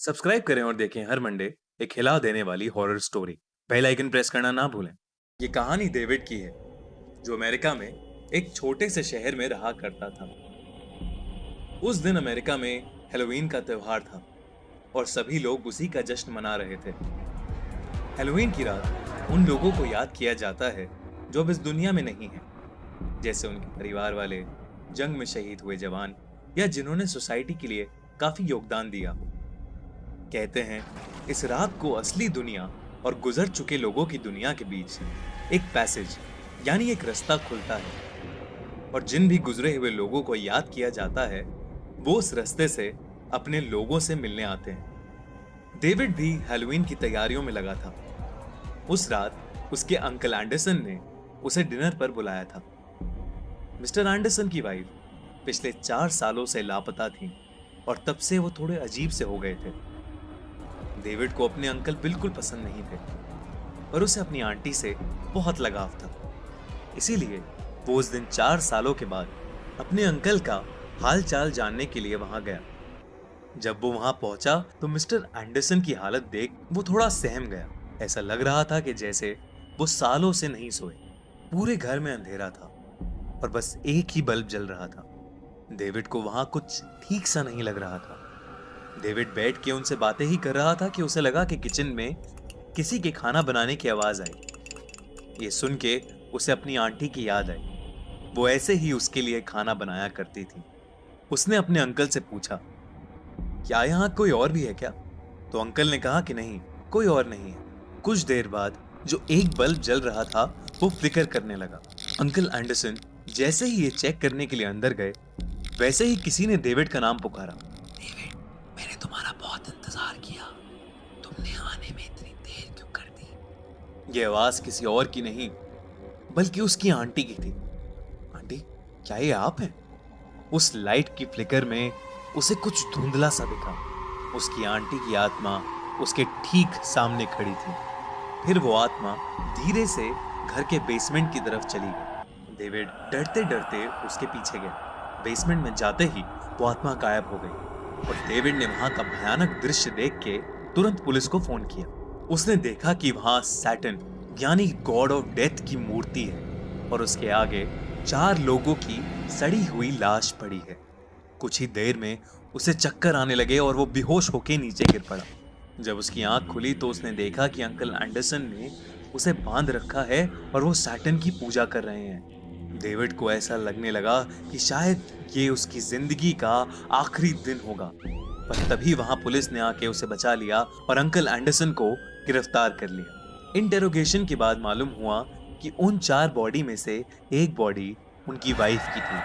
Subscribe करें और देखें हर मंडे एक हिला देने वाली horror story. Bell icon press करना ना भूलें। ये कहानी डेविड की है, जो अमेरिका में एक छोटे से शहर में रहा करता था। उस दिन अमेरिका में हैलोवीन का त्योहार था और सभी लोग उसी का जश्न मना रहे थे। हैलोवीन की रात उन लोगों को याद किया जाता है जो अब इस दुनिया में नहीं है, जैसे उनके परिवार वाले, जंग में शहीद हुए जवान या जिन्होंने सोसाइटी के लिए काफी योगदान दिया हो। कहते हैं इस रात को असली दुनिया और गुजर चुके लोगों की दुनिया के बीच एक पैसेज यानी एक रास्ता खुलता है, और जिन भी गुजरे हुए लोगों को याद किया जाता है वो उस रास्ते से अपने लोगों से मिलने आते हैं। डेविड भी हैलोवीन की तैयारियों में लगा था। उस रात उसके अंकल एंडरसन ने उसे डिनर पर बुलाया था। मिस्टर एंडरसन की वाइफ पिछले 4 सालों से लापता थी और तब से वो थोड़े अजीब से हो गए थे। डेविड को अपने अंकल बिल्कुल पसंद नहीं थे, पर उसे अपनी आंटी से बहुत लगाव था। इसीलिए वो उस दिन 4 सालों के बाद अपने अंकल का हाल चाल जानने के लिए वहां गया। जब वो वहां पहुंचा तो मिस्टर एंडरसन की हालत देख वो थोड़ा सहम गया। ऐसा लग रहा था कि जैसे वो सालों से नहीं सोए। पूरे घर में अंधेरा था और बस एक ही बल्ब जल रहा था। डेविड को वहां कुछ ठीक सा नहीं लग रहा था। डेविड बैठ के उनसे बातें ही कर रहा था कि उसे लगा कि किचन में किसी के खाना बनाने की आवाज आई। ये सुन के उसे अपनी आंटी की याद आई। वो ऐसे ही उसके लिए खाना बनाया करती थी। उसने अपने अंकल से पूछा, क्या यहाँ कोई और भी है क्या? तो अंकल ने कहा कि नहीं, कोई और नहीं है। कुछ देर बाद जो एक बल्ब जल रहा था वो फ्लिकर करने लगा। अंकल एंडरसन जैसे ही ये चेक करने के लिए अंदर गए, वैसे ही किसी ने डेविड का नाम पुकारा। डेविड, मैंने तुम्हारा बहुत इंतजार किया। तुमने आने में इतनी देर क्यों कर दी? ये आवाज किसी और की नहीं बल्कि उसकी आंटी की थी। आंटी, क्या ये आप हैं? उस लाइट की फ्लिकर में उसे कुछ धुंधला सा दिखा। उसकी आंटी की आत्मा उसके ठीक सामने खड़ी थी। फिर वो आत्मा धीरे से घर के बेसमेंट की तरफ चली गई। डेविड डरते डरते उसके पीछे गया। बेसमेंट में जाते ही वो आत्मा गायब हो गई और डेविड ने वहां का भयानक दृश्य देख के तुरंत पुलिस को फोन किया। उसने देखा कि वहां सैटन यानी गॉड ऑफ डेथ की मूर्ति है और उसके आगे 4 लोगों की सड़ी हुई लाश पड़ी है। कुछ ही देर में उसे चक्कर आने लगे और वो बेहोश होके नीचे गिर पड़ा। जब उसकी आंख खुली तो उसने देखा कि अंकल एंडरसन ने उसे बांध रखा है और वो सैटन की पूजा कर रहे हैं। डेविड को ऐसा लगने लगा कि शायद ये उसकी जिंदगी का आखिरी दिन होगा, पर तभी वहां पुलिस ने आके उसे बचा लिया और अंकल एंडरसन को गिरफ्तार कर लिया। इंटेरोगेशन के बाद मालूम हुआ कि उन 4 बॉडी में से एक बॉडी उनकी वाइफ की थी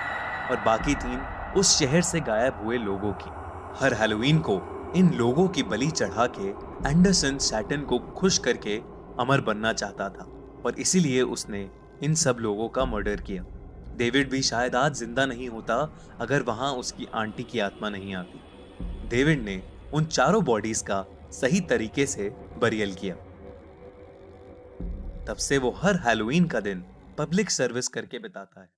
और बाकी 3 उस शहर से गायब हुए लोगों की। हर हैलोवीन को इन लोगों की बलि चढ़ा के एंडरसन सैटन को खुश करके अमर बनना चाहता था और इसीलिए उसने इन सब लोगों का मर्डर किया। डेविड भी शायद आज जिंदा नहीं होता अगर वहां उसकी आंटी की आत्मा नहीं आती। डेविड ने उन 4 बॉडीज का सही तरीके से बरियल किया। तब से वो हर हैलोवीन का दिन पब्लिक सर्विस करके बिताता है।